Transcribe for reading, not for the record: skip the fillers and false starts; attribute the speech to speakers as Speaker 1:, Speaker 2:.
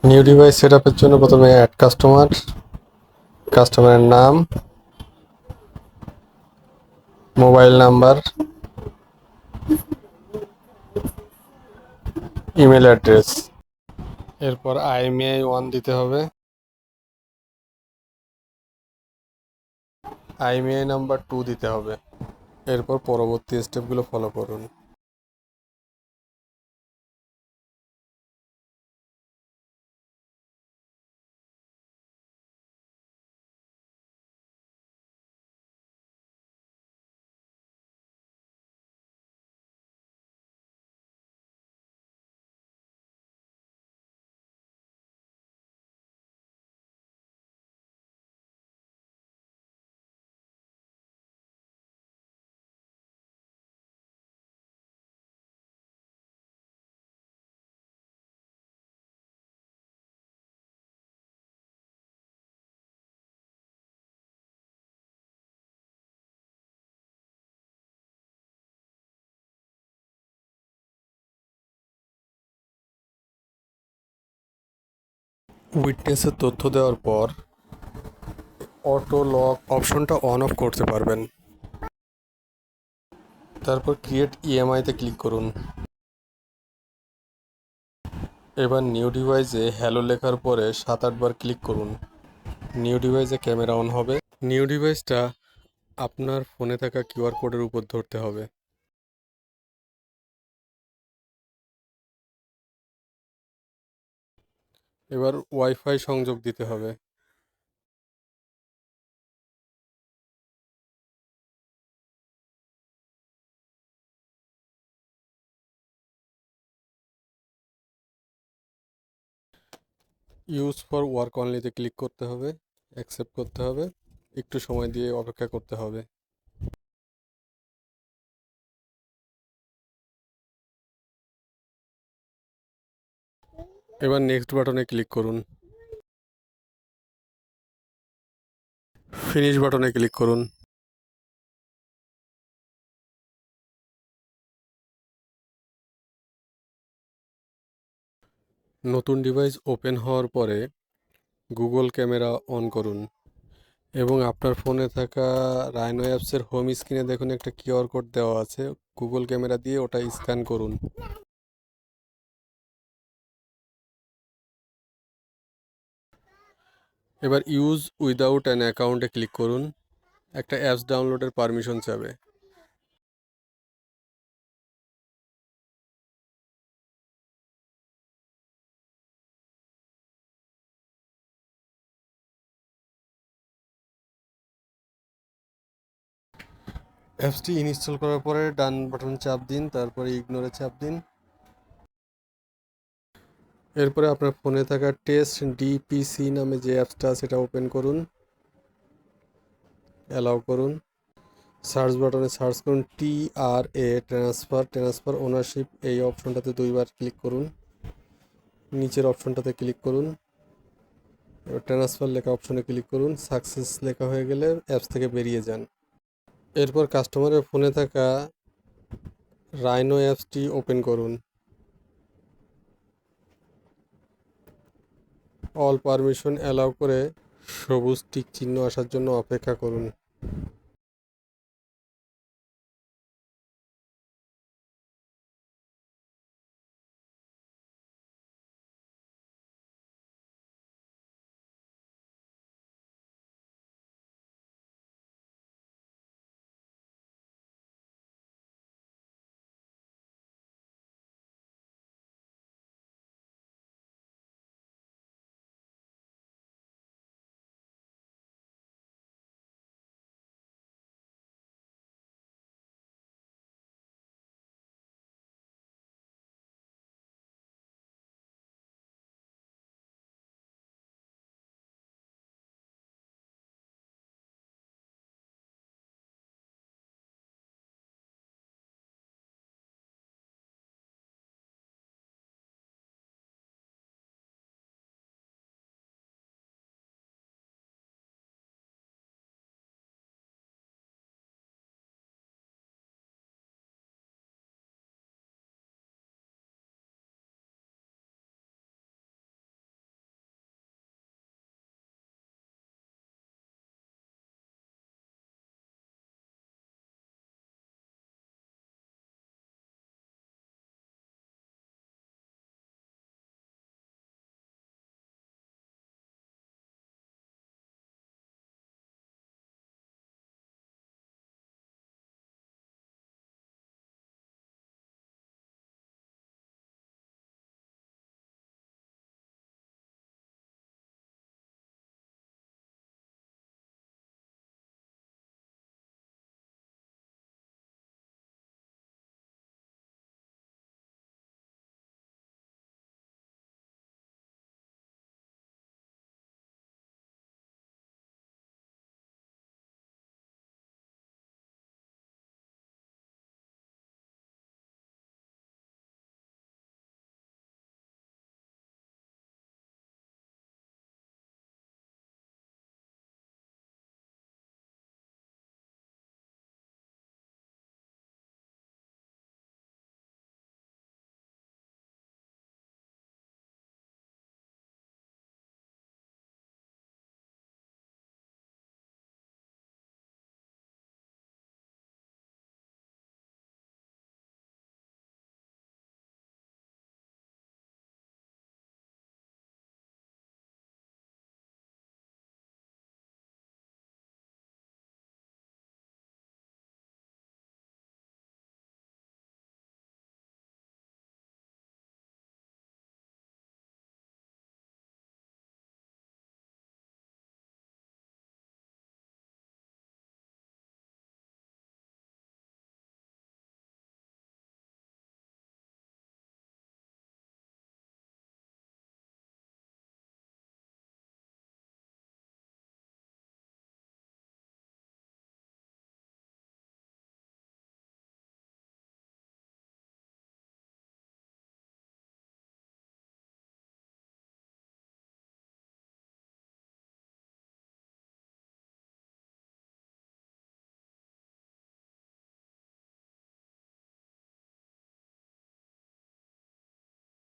Speaker 1: New device সেটআপের জন্য প্রথমে add customer, কাস্টমারের নাম, মোবাইল নাম্বার, ইমেল অ্যাড্রেস। এরপর IMEI 1 দিতে হবে। IMEI নাম্বার 2 দিতে হবে। এরপর পরবর্তী স্টেপগুলো ফলো করুন। উইটনেসের তথ্য দেওয়ার পর অটো লক অপশনটা অন অফ করতে পারবেন। তারপর ক্রিয়েট ইএমআইতে ক্লিক করুন। এবার নিউ ডিভাইসে হ্যালো লেখার পরে 7-8 বার ক্লিক করুন। নিউ ডিভাইসে ক্যামেরা অন হবে। নিউ ডিভাইসটা আপনার ফোনে থাকা কিউআর কোডের উপর ধরতে হবে। এবার ওয়াইফাই সংযোগ দিতে হবে। ইউজ ফর ওয়ার্ক অনলিতে ক্লিক করতে হবে, অ্যাকসেপ্ট করতে হবে, একটু সময় দিয়ে অপেক্ষা করতে হবে। এবার নেক্সট বাটনে ক্লিক করুন। ফিনিশ বাটনে ক্লিক করুন। নতুন ডিভাইস ওপেন হওয়ার পরে গুগল ক্যামেরা অন করুন এবং আপনার ফোনে থাকা রাইনো অ্যাপসের হোম স্ক্রিনে দেখুন একটা কিউআর কোড দেওয়া আছে। গুগল ক্যামেরা দিয়ে ওটা স্ক্যান করুন। এবার ইউজ উইদাউট অ্যান অ্যাকাউন্টে ক্লিক করুন। একটা অ্যাপস ডাউনলোডের পারমিশন চাবে। অ্যাপসটি ইনস্টল করার পরে ডান বাটন চাপ দিন, তারপরে ইগনোরে চাপ দিন। এরপরে আপনার ফোনে থাকা টেস্ট ডিপিসি নামে যে অ্যাপসটা সেটা ওপেন করুন, অ্যালাউ করুন। সার্চ বাটনে সার্চ করুন ট্রান্সফার ওনারশিপ, এই অপশনটাতে 2 বার ক্লিক করুন। নিচের অপশনটাতে ক্লিক করুন। এবার ট্রান্সফার লেখা অপশনে ক্লিক করুন। সাকসেস লেখা হয়ে গেলে অ্যাপস থেকে বেরিয়ে যান। এরপর কাস্টমারের ফোনে থাকা রাইনো অ্যাপসটি ওপেন করুন। অল পারমিশন অ্যালাউ করে সবুজ টিক চিহ্ন আসার জন্য অপেক্ষা করুন।